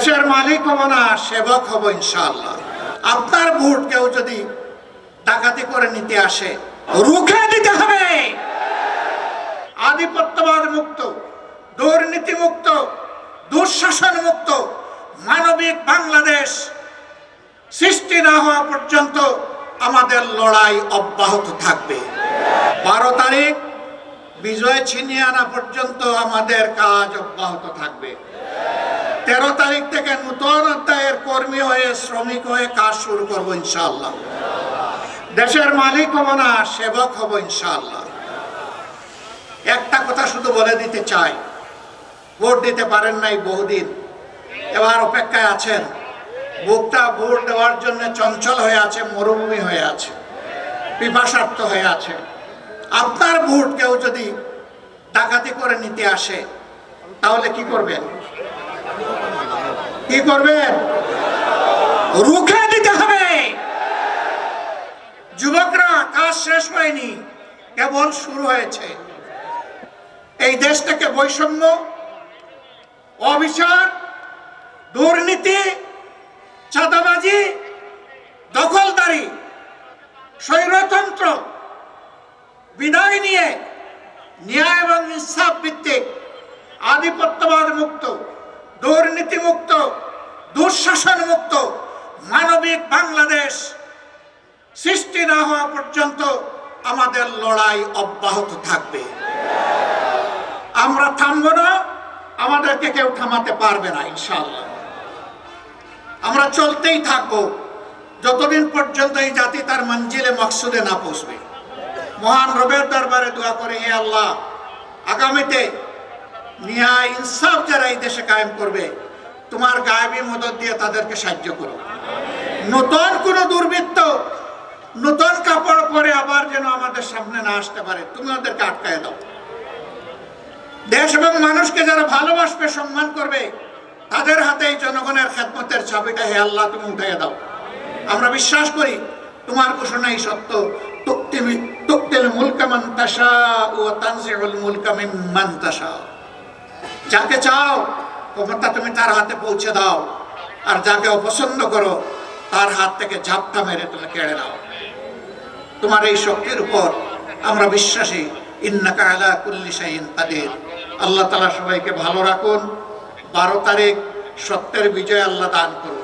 দেশের মালিক হব না, সেবক হব ইনশাআল্লাহ। আপনার ভোট কেউ যদি ডাকাতি করে নিতে আসে, রুখে দিতে হবে। আধিপত্যবাদ মুক্ত, দুর্নীতি মুক্ত, দুঃশাসন মুক্ত মানবিক বাংলাদেশ সৃষ্টি না হওয়া পর্যন্ত আমাদের লড়াই অব্যাহত থাকবে। 12 তারিখ বিজয় ছিনিয়ে আনা পর্যন্ত আমাদের কাজ অব্যাহত থাকবে। 13 তারিখ থেকে নতুন অধ্যায়ের কর্মী হয়ে, শ্রমিক হয়ে কাজ শুরু করব ইনশাআল্লাহ। দেশের মালিক হব না, সেবক হব ইনশাআল্লাহ। একটা কথা শুধু বলে দিতে চাই, ভোট দিতে পারেন নাই বহুদিন, এবার অপেক্ষায় আছেন। বুকটা ভোট দেওয়ার জন্য চঞ্চল হয়ে আছে, মরুভূমি হয়ে আছে, পিপাসার্ত হয়ে আছে। আপনার ভোট কেউ যদি ডাকাতি করে নিতে আসে, তাহলে কি করবেন? কি করবেন? রুখে দিতে হবে। যুবকরা, কাজ শেষ হয়নি, কেবল শুরু হয়েছে। এই দেশ থেকে বৈষম্য, অবিচার, দুর্নীতি, চাঁদাবাজি, দখলদারি, স্বৈরতন্ত্র বিদায় নিয়ে ন্যায় এবং ইনসাফ ভিত্তিক, আধিপত্যবাদ মুক্ত, দুর্নীতি মুক্ত, দুঃশাসন মুক্ত মানবিক বাংলাদেশ সৃষ্টি না হওয়া পর্যন্ত আমাদের লড়াই অব্যাহত থাকবে। আমরা থামব না, আমাদেরকে কেউ থামাতে পারবে না ইনশাআল্লাহ। আমরা চলতেই থাকবো যতদিন পর্যন্ত এই জাতি তার মঞ্জিলে মকসুদে না পৌঁছবে। মহান রবের দরবারে দোয়া করে, হে আল্লাহ, আগামীতে ন্যায় ইনসাফ যারা এই দেশে কায়েম করবে, তোমার গায়েবী মদদ দিয়ে তাদেরকে সাহায্য করো। নতুন কোন দুর্বৃত্ত নতুন কাপড় পরে আবার যেন আমাদের সামনে না আসতে পারে, তুমি ওদেরকে আটকায় দাও। দেশ এবং মানুষকে যারা ভালোবাসবে, সম্মান করবে, তাদের হাতে এই জনগণের খেদমতের চাবিটা হে আল্লাহ তুমি উঠিয়ে দাও। আমরা বিশ্বাস করি তোমার ঘোষণাই সত্য, তুক্তিল মুলকা মান তাশাউ ওয়া তানজিউল মুলকা মিম্মান তাশাউ। যাকে চাও ক্ষমতা তুমি তার হাতে পৌঁছে দাও, আর যাকে অপছন্দ করো তার হাত থেকে ঝাপটা মেরে তুমি কেড়ে নাও। তোমার এই শক্তির উপর আমরা বিশ্বাসী। ইন্নাকা আলা কুল্লি শাইইন কাদির। আল্লাহ তাআলা সবাইকে ভালো রাখুন। 12 তারিখ সত্যের বিজয় আল্লাহ দান করুন।